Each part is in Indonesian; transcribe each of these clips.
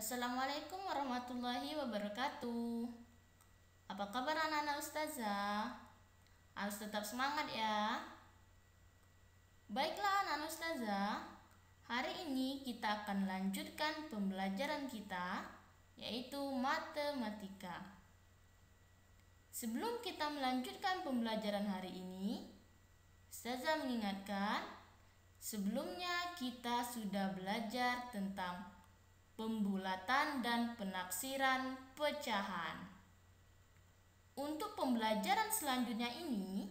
Assalamualaikum warahmatullahi wabarakatuh. Apa kabar anak-anak ustazah? Harus tetap semangat ya. Baiklah anak-anak ustazah, hari ini kita akan lanjutkan pembelajaran kita, yaitu matematika. Sebelum kita melanjutkan pembelajaran hari ini, ustazah mengingatkan, sebelumnya kita sudah belajar tentang pembulatan dan penaksiran pecahan. Untuk pembelajaran selanjutnya ini,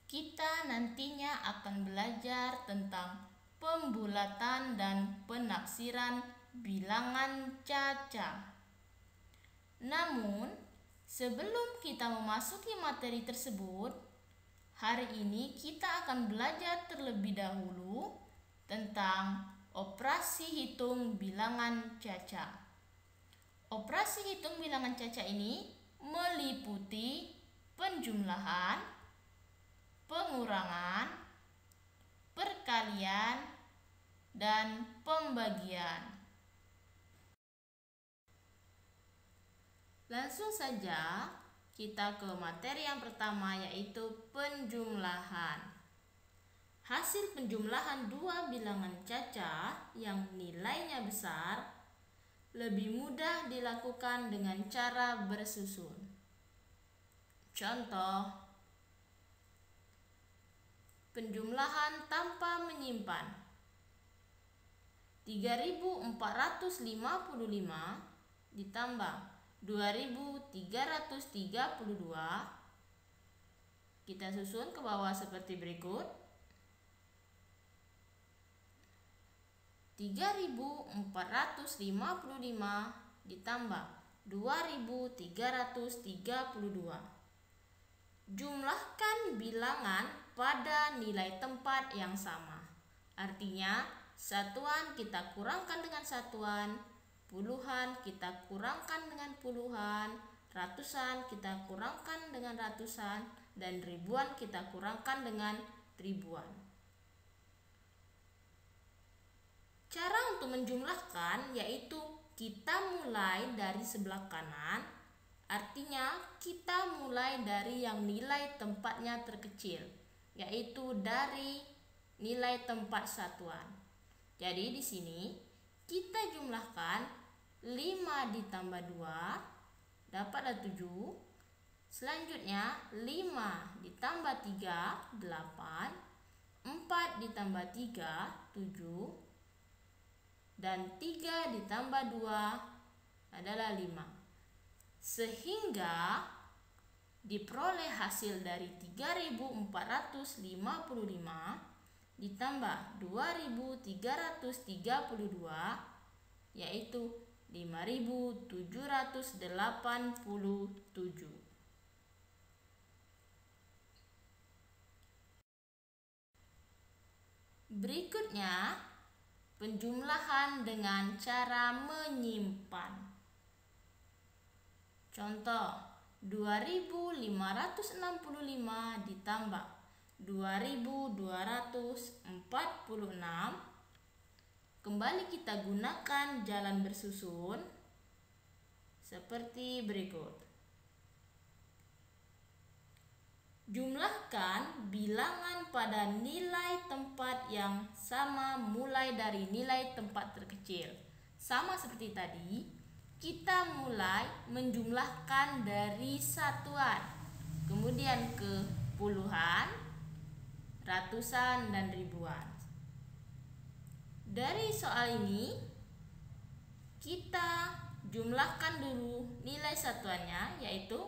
kita nantinya akan belajar tentang pembulatan dan penaksiran bilangan caca. Namun, sebelum kita memasuki materi tersebut, hari ini kita akan belajar terlebih dahulu tentang operasi hitung bilangan caca. Operasi hitung bilangan caca ini meliputi penjumlahan, pengurangan, perkalian, dan pembagian. Langsung saja kita ke materi yang pertama, yaitu penjumlahan. Hasil penjumlahan dua bilangan caca yang nilainya besar lebih mudah dilakukan dengan cara bersusun. Contoh, penjumlahan tanpa menyimpan. 3.455 ditambah 2.332, kita susun ke bawah seperti berikut. 3.455 ditambah 2.332. Jumlahkan bilangan pada nilai tempat yang sama. Artinya, satuan kita kurangkan dengan satuan, puluhan kita kurangkan dengan puluhan, ratusan kita kurangkan dengan ratusan, dan ribuan kita kurangkan dengan ribuan. Cara untuk menjumlahkan yaitu kita mulai dari sebelah kanan, artinya kita mulai dari yang nilai tempatnya terkecil, yaitu dari nilai tempat satuan. Jadi di sini kita jumlahkan 5 ditambah 2 dapatlah 7. Selanjutnya 5 ditambah 3 8, 4 ditambah 3 7, dan 3 ditambah 2 adalah 5. Sehingga diperoleh hasil dari 3.455 ditambah 2.332 yaitu 5.787. Berikutnya, penjumlahan dengan cara menyimpan. Contoh, 2.565 ditambah 2.246. Kembali kita gunakan jalan bersusun seperti berikut. Jumlahkan bilangan pada nilai tempat yang sama mulai dari nilai tempat terkecil. Sama seperti tadi, kita mulai menjumlahkan dari satuan, kemudian ke puluhan, ratusan, dan ribuan. Dari soal ini, kita jumlahkan dulu nilai satuannya, yaitu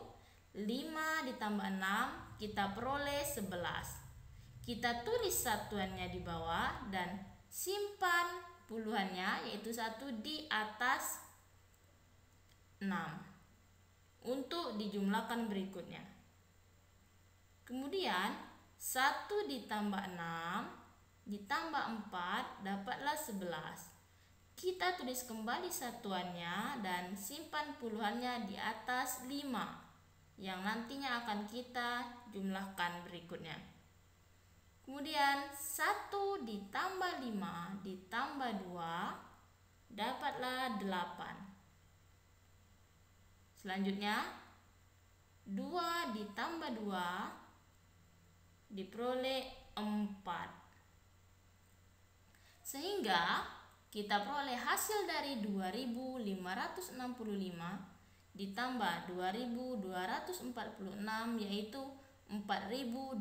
5 ditambah 6, kita peroleh 11. Kita tulis satuannya di bawah dan simpan puluhannya, yaitu 1 di atas 6 untuk dijumlahkan berikutnya. Kemudian 1 ditambah 6 ditambah 4 dapatlah 11. Kita tulis kembali satuannya dan simpan puluhannya di atas 5 yang nantinya akan kita jumlahkan berikutnya. Kemudian 1 ditambah 5 ditambah 2 dapatlah 8. Selanjutnya 2 ditambah 2 diperoleh 4. Sehingga kita peroleh hasil dari 2565 ditambah 2246 yaitu 4811.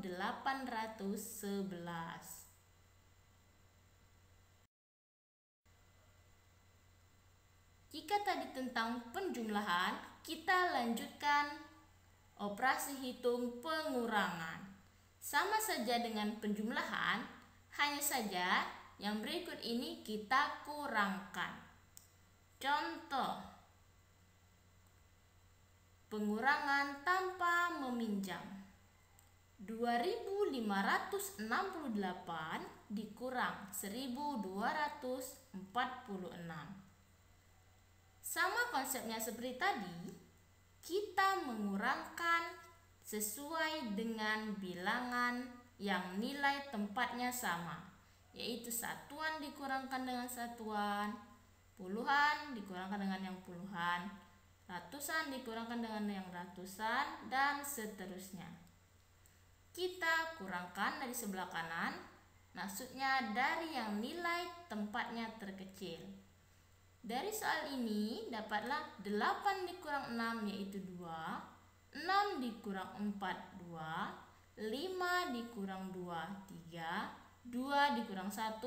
Jika tadi tentang penjumlahan, kita lanjutkan operasi hitung pengurangan. Sama saja dengan penjumlahan, hanya saja yang berikut ini kita kurangkan. Contoh, pengurangan tanpa meminjam. 2568 dikurang 1246. Sama konsepnya seperti tadi, kita mengurangkan sesuai dengan bilangan yang nilai tempatnya sama, yaitu satuan dikurangkan dengan satuan, puluhan dikurangkan dengan yang puluhan, ratusan dikurangkan dengan yang ratusan, dan seterusnya. Kita kurangkan dari sebelah kanan, maksudnya dari yang nilai tempatnya terkecil. Dari soal ini dapatlah 8 dikurang 6 yaitu 2, 6 dikurang 4 2, 5 dikurang 2 3, 2 dikurang 1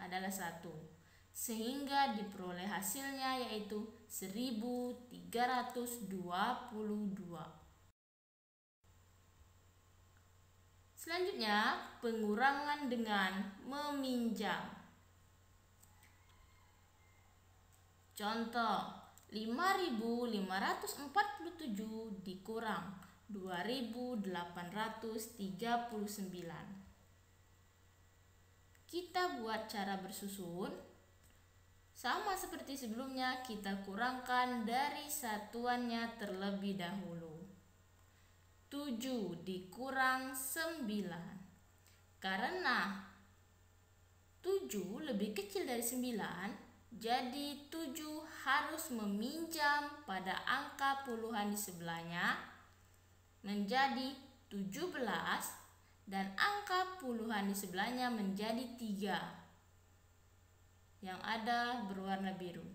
adalah 1. Sehingga diperoleh hasilnya yaitu 1322. Selanjutnya, pengurangan dengan meminjam. Contoh, 5.547 dikurang 2.839. Kita buat cara bersusun. Sama seperti sebelumnya, kita kurangkan dari satuannya terlebih dahulu. 7 dikurang 9. Karena 7 lebih kecil dari 9, jadi 7 harus meminjam pada angka puluhan di sebelahnya menjadi 17 dan angka puluhan di sebelahnya menjadi 3 yang ada berwarna biru.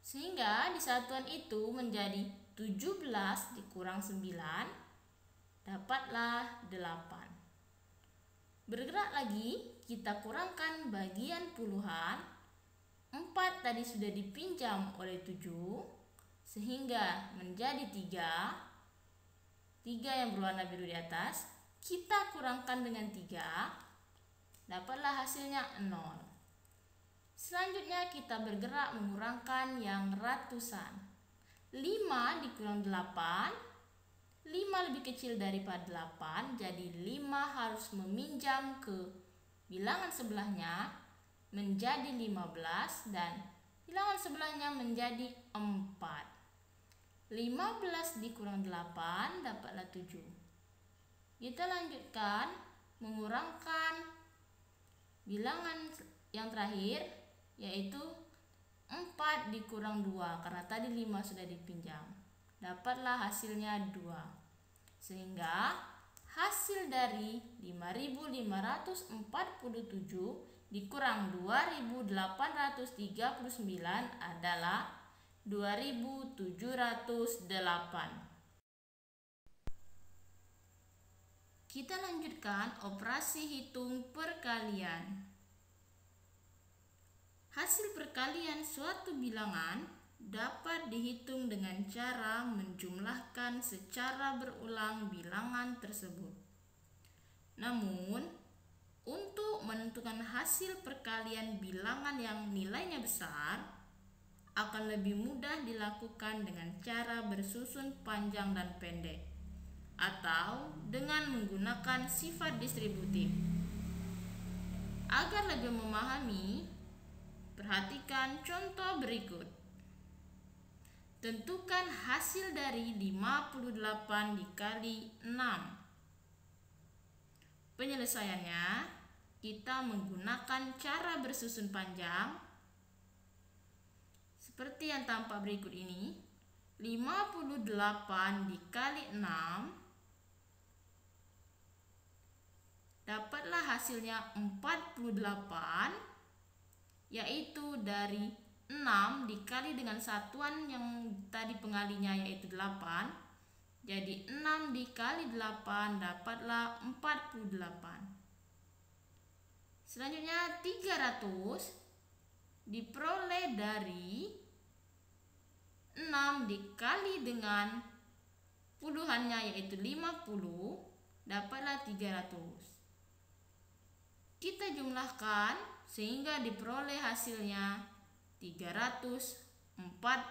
Sehingga di satuan itu menjadi 17 dikurang 9 dapatlah 8. Bergerak lagi, kita kurangkan bagian puluhan. 4 tadi sudah dipinjam oleh 7 sehingga menjadi 3 yang berwarna biru di atas. Kita kurangkan dengan 3, dapatlah hasilnya 0. Selanjutnya kita bergerak mengurangkan yang ratusan. 5 dikurang 8, 5 lebih kecil daripada 8, jadi 5 harus meminjam ke bilangan sebelahnya menjadi 15 dan bilangan sebelahnya menjadi 4. 15 dikurang 8 dapatlah 7. Kita lanjutkan mengurangkan bilangan yang terakhir yaitu 4 dikurang 2 karena tadi 5 sudah dipinjam. Dapatlah hasilnya 2. Sehingga hasil dari 5.547 dikurang 2.839 adalah 2.708. Kita lanjutkan operasi hitung perkalian. Hasil perkalian suatu bilangan dapat dihitung dengan cara menjumlahkan secara berulang bilangan tersebut. Namun, untuk menentukan hasil perkalian bilangan yang nilainya besar akan lebih mudah dilakukan dengan cara bersusun panjang dan pendek atau dengan menggunakan sifat distributif. Agar lebih memahami, perhatikan contoh berikut. Tentukan hasil dari 58 dikali 6. penyelesaiannya kita menggunakan cara bersusun panjang seperti yang tampak berikut ini. 58 dikali 6 dapatlah hasilnya 48, yaitu dari 6 dikali dengan satuan yang tadi pengalinya yaitu 8. Jadi 6 dikali 8 dapatlah 48. Selanjutnya 300 diperoleh dari 6 dikali dengan puluhannya yaitu 50, dapatlah 300. Kita jumlahkan sehingga diperoleh hasilnya 348.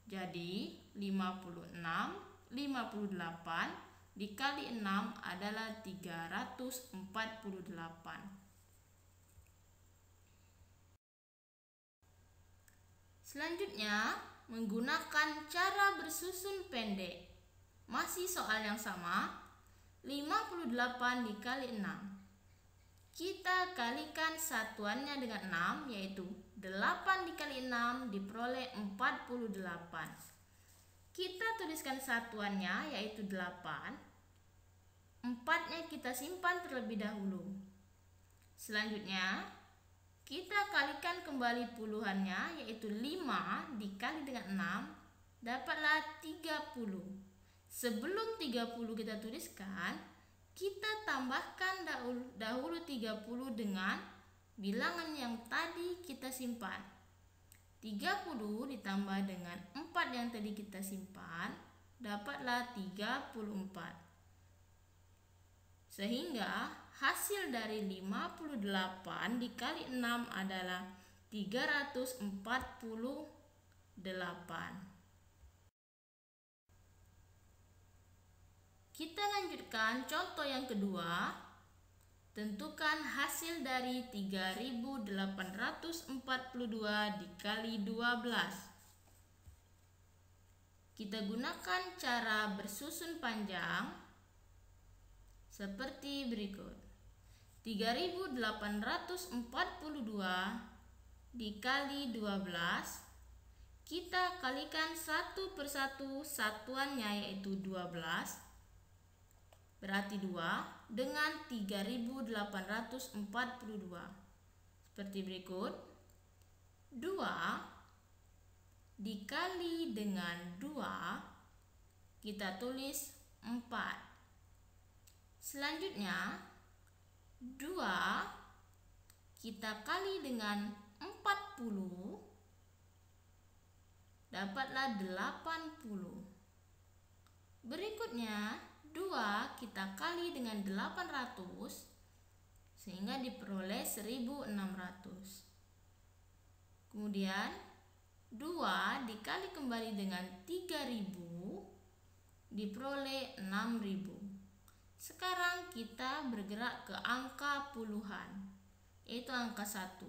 Jadi 58 dikali 6 adalah 348. Selanjutnya, menggunakan cara bersusun pendek. Masih soal yang sama, 58 dikali 6. Kita kalikan satuannya dengan 6, yaitu 8 dikali 6 diperoleh 48. Kita tuliskan satuannya yaitu 8. 4-nya kita simpan terlebih dahulu. Selanjutnya, kita kalikan kembali puluhannya yaitu 5 dikali dengan 6 dapatlah 30. Sebelum 30 kita tuliskan, kita tambahkan dahulu 30 dengan bilangan yang tadi kita simpan. 30 ditambah dengan 4 yang tadi kita simpan dapatlah 34. Sehingga hasil dari 58 dikali 6 adalah 348. Kita lanjutkan contoh yang kedua. Tentukan hasil dari 3842 dikali 12. Kita gunakan cara bersusun panjang seperti berikut. 3842 dikali 12. Kita kalikan satu persatu satuannya yaitu 12. Berarti 2 dengan 3842. Seperti berikut. 2 dikali dengan 2, kita tulis 4. Selanjutnya 2 kita kali dengan 40 dapatlah 80. Berikutnya 2 kita kali dengan 800 sehingga diperoleh 1600. Kemudian 2 dikali kembali dengan 3000 diperoleh 6000. Sekarang kita bergerak ke angka puluhan, yaitu angka 1.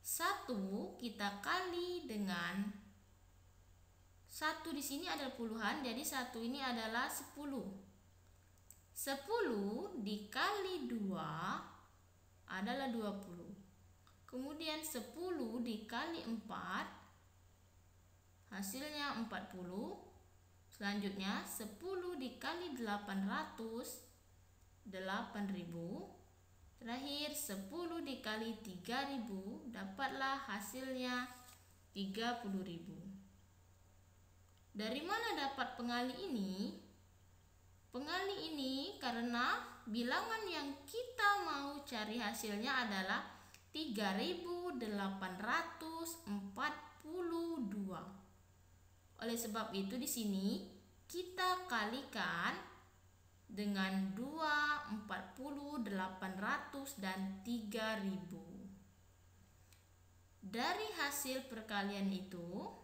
1 kita kali dengan 1 di sini adalah puluhan, jadi 1 ini adalah 10. 10 dikali 2 adalah 20. Kemudian 10 dikali 4 hasilnya 40. Selanjutnya 10 dikali 800 8000. Terakhir 10 dikali 3000 dapatlah hasilnya 30.000. Dari mana dapat pengali ini? Pengali ini karena bilangan yang kita mau cari hasilnya adalah 3842. Oleh sebab itu di sini kita kalikan dengan 2, 40, 800 dan 3000. Dari hasil perkalian itu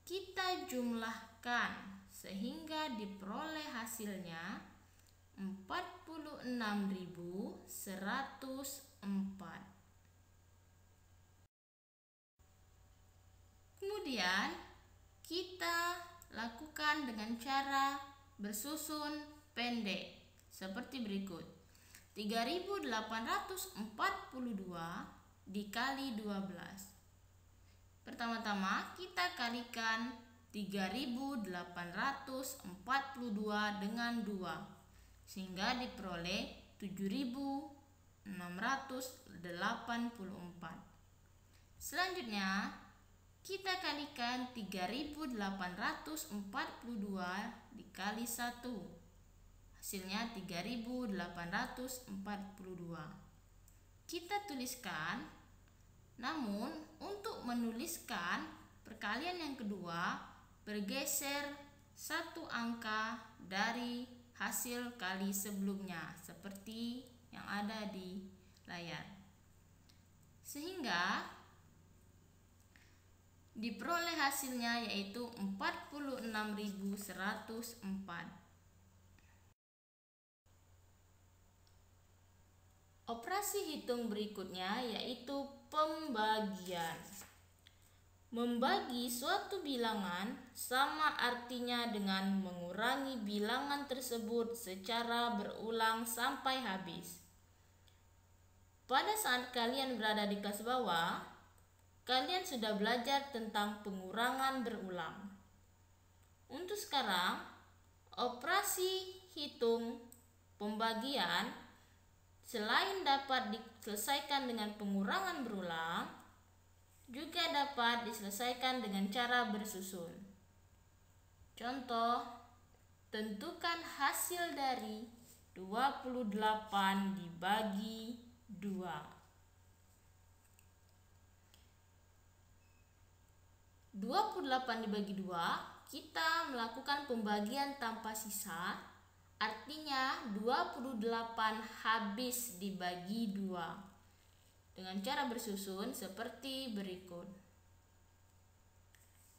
kita jumlahkan sehingga diperoleh hasilnya 46.104. Kemudian kita lakukan dengan cara bersusun pendek seperti berikut. 3842 dikali 12. Pertama-tama kita kalikan 3842 dengan 2 sehingga diperoleh 7684. Selanjutnya kita kalikan 3842 dikali 1. Hasilnya 3842. Kita tuliskan. Namun untuk menuliskan perkalian yang kedua, bergeser satu angka dari hasil kali sebelumnya seperti yang ada di layar, sehingga diperoleh hasilnya yaitu 46.104. Operasi hitung berikutnya yaitu pembagian. Membagi suatu bilangan sama artinya dengan mengurangi bilangan tersebut secara berulang sampai habis. Pada saat kalian berada di kelas bawah, kalian sudah belajar tentang pengurangan berulang. Untuk sekarang, operasi hitung pembagian selain dapat diselesaikan dengan pengurangan berulang, juga dapat diselesaikan dengan cara bersusun. Contoh, tentukan hasil dari 28 dibagi 2. 28 dibagi 2, kita melakukan pembagian tanpa sisa. Artinya 28 habis dibagi 2 dengan cara bersusun seperti berikut.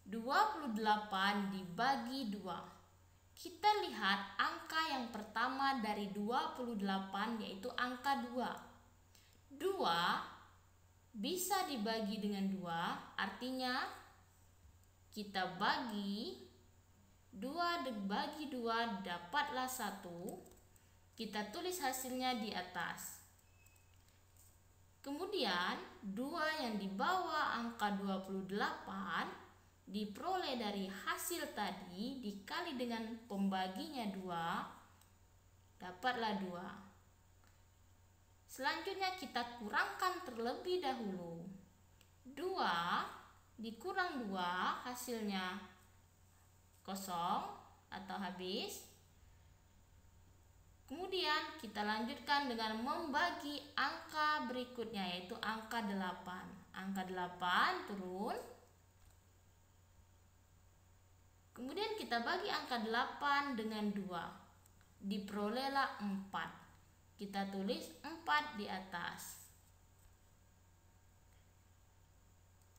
28 dibagi 2. Kita lihat angka yang pertama dari 28 yaitu angka 2. 2 bisa dibagi dengan 2, artinya kita bagi 2 dibagi 2 dapatlah 1. Kita tulis hasilnya di atas. Kemudian 2 yang di bawah angka 28 diperoleh dari hasil tadi dikali dengan pembaginya 2, dapatlah 2. Selanjutnya kita kurangkan terlebih dahulu. 2 dikurang 2 hasilnya kosong atau habis. Kemudian kita lanjutkan dengan membagi angka berikutnya yaitu angka 8. Angka 8 turun. Kemudian kita bagi angka 8 dengan 2. Diperolehlah 4. Kita tulis 4 di atas.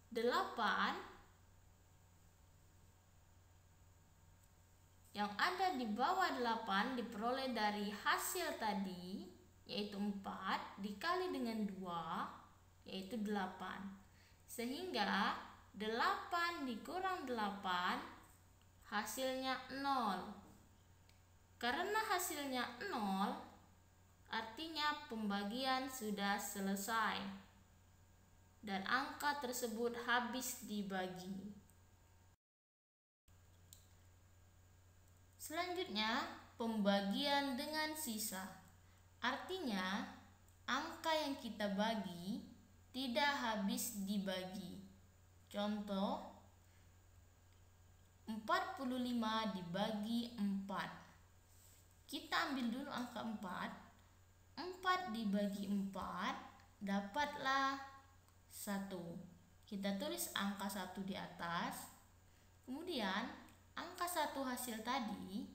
8 yang ada di bawah 8 diperoleh dari hasil tadi yaitu 4 dikali dengan 2 yaitu 8. Sehingga 8 dikurang 8 hasilnya 0. Karena hasilnya 0 artinya pembagian sudah selesai dan angka tersebut habis dibagi. Selanjutnya, pembagian dengan sisa. Artinya, angka yang kita bagi tidak habis dibagi. Contoh, 45 dibagi 4. Kita ambil dulu angka 4. 4 dibagi 4 dapatlah 1. Kita tulis angka 1 di atas. Kemudian angka 1 hasil tadi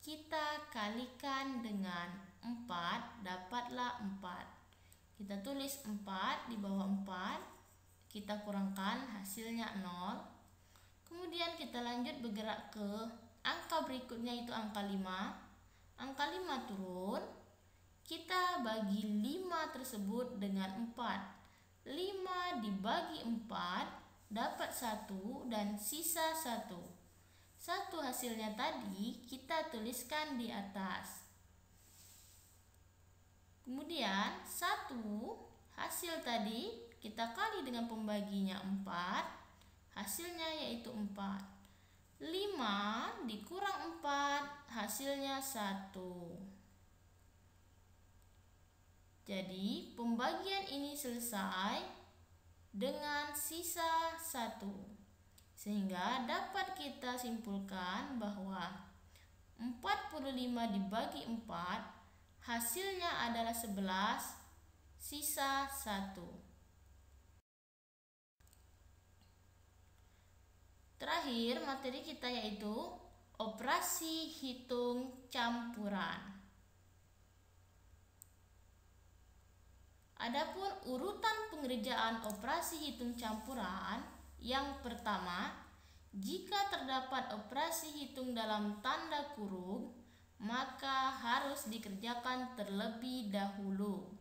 kita kalikan dengan 4, dapatlah 4. Kita tulis 4 di bawah 4, kita kurangkan hasilnya 0. Kemudian kita lanjut bergerak ke angka berikutnya itu angka 5. Angka 5 turun, kita bagi 5 tersebut dengan 4. 5 dibagi 4 dapat 1 dan sisa 1. 1 hasilnya tadi kita tuliskan di atas. 1 hasil tadi kita kali dengan pembaginya 4, hasilnya yaitu 4. 5 dikurang 4, hasilnya 1. Jadi pembagian ini selesai dengan sisa 1. Sehingga dapat kita simpulkan bahwa 45 dibagi 4 hasilnya adalah 11, sisa 1. Terakhir materi kita yaitu operasi hitung campuran. Adapun urutan pengerjaan operasi hitung campuran, yang pertama, jika terdapat operasi hitung dalam tanda kurung, maka harus dikerjakan terlebih dahulu.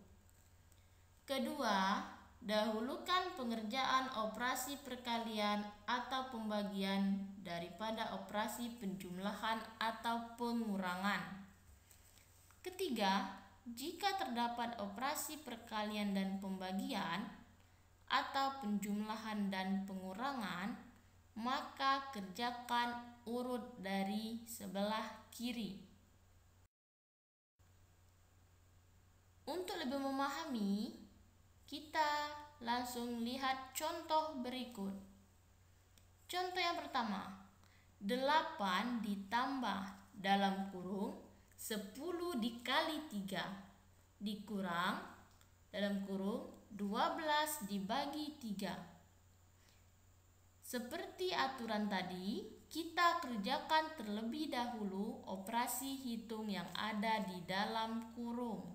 Kedua, dahulukan pengerjaan operasi perkalian atau pembagian daripada operasi penjumlahan atau pengurangan. Ketiga, jika terdapat operasi perkalian dan pembagian atau penjumlahan dan pengurangan, maka kerjakan urut dari sebelah kiri. Untuk lebih memahami, kita langsung lihat contoh berikut. Contoh yang pertama, 8 ditambah dalam kurung 10 dikali 3 dikurang dalam kurung 12 dibagi 3. Seperti aturan tadi, kita kerjakan terlebih dahulu operasi hitung yang ada di dalam kurung.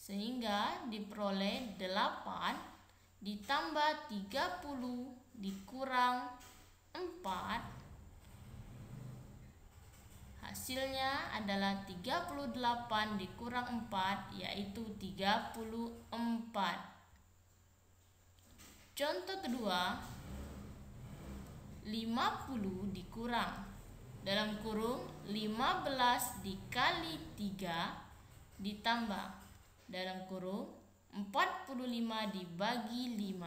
Sehingga diperoleh 8 ditambah 30 dikurang 4, hasilnya adalah 38 dikurang 4, yaitu 34. Contoh kedua, 50 dikurang dalam kurung 15 dikali 3 ditambah dalam kurung 45 dibagi 5.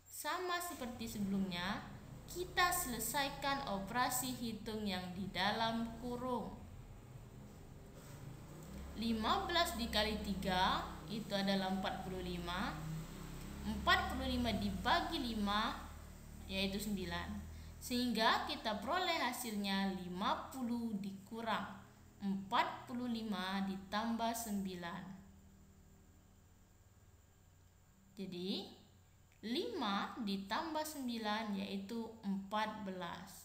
Sama seperti sebelumnya, kita selesaikan operasi hitung yang di dalam kurung. 15 dikali 3 itu adalah 45. 45 dibagi 5 yaitu 9. Sehingga kita peroleh hasilnya 50 dikurang 45 ditambah 9. Jadi 5 ditambah 9 yaitu 14.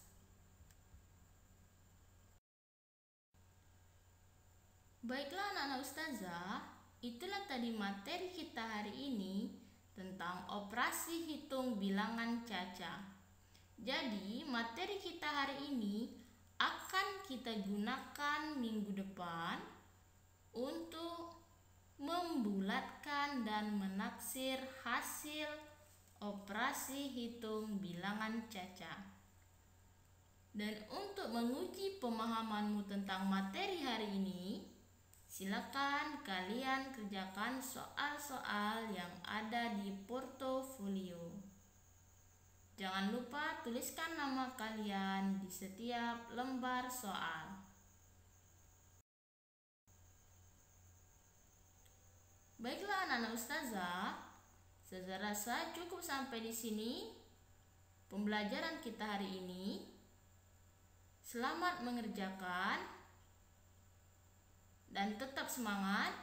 Baiklah anak-anak ustazah, itulah tadi materi kita hari ini tentang operasi hitung bilangan caca. Jadi materi kita hari ini akan kita gunakan minggu depan untuk membulatkan dan menaksir hasil operasi hitung bilangan caca. Dan untuk menguji pemahamanmu tentang materi hari ini, silakan kalian kerjakan soal-soal yang ada di portofolio. Jangan lupa tuliskan nama kalian di setiap lembar soal. Baiklah anak-anak ustazah, saya rasa cukup sampai di sini pembelajaran kita hari ini. Selamat mengerjakan dan tetap semangat.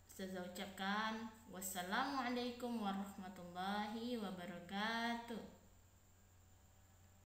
Saya ucapkan wassalamualaikum warahmatullahi wabarakatuh.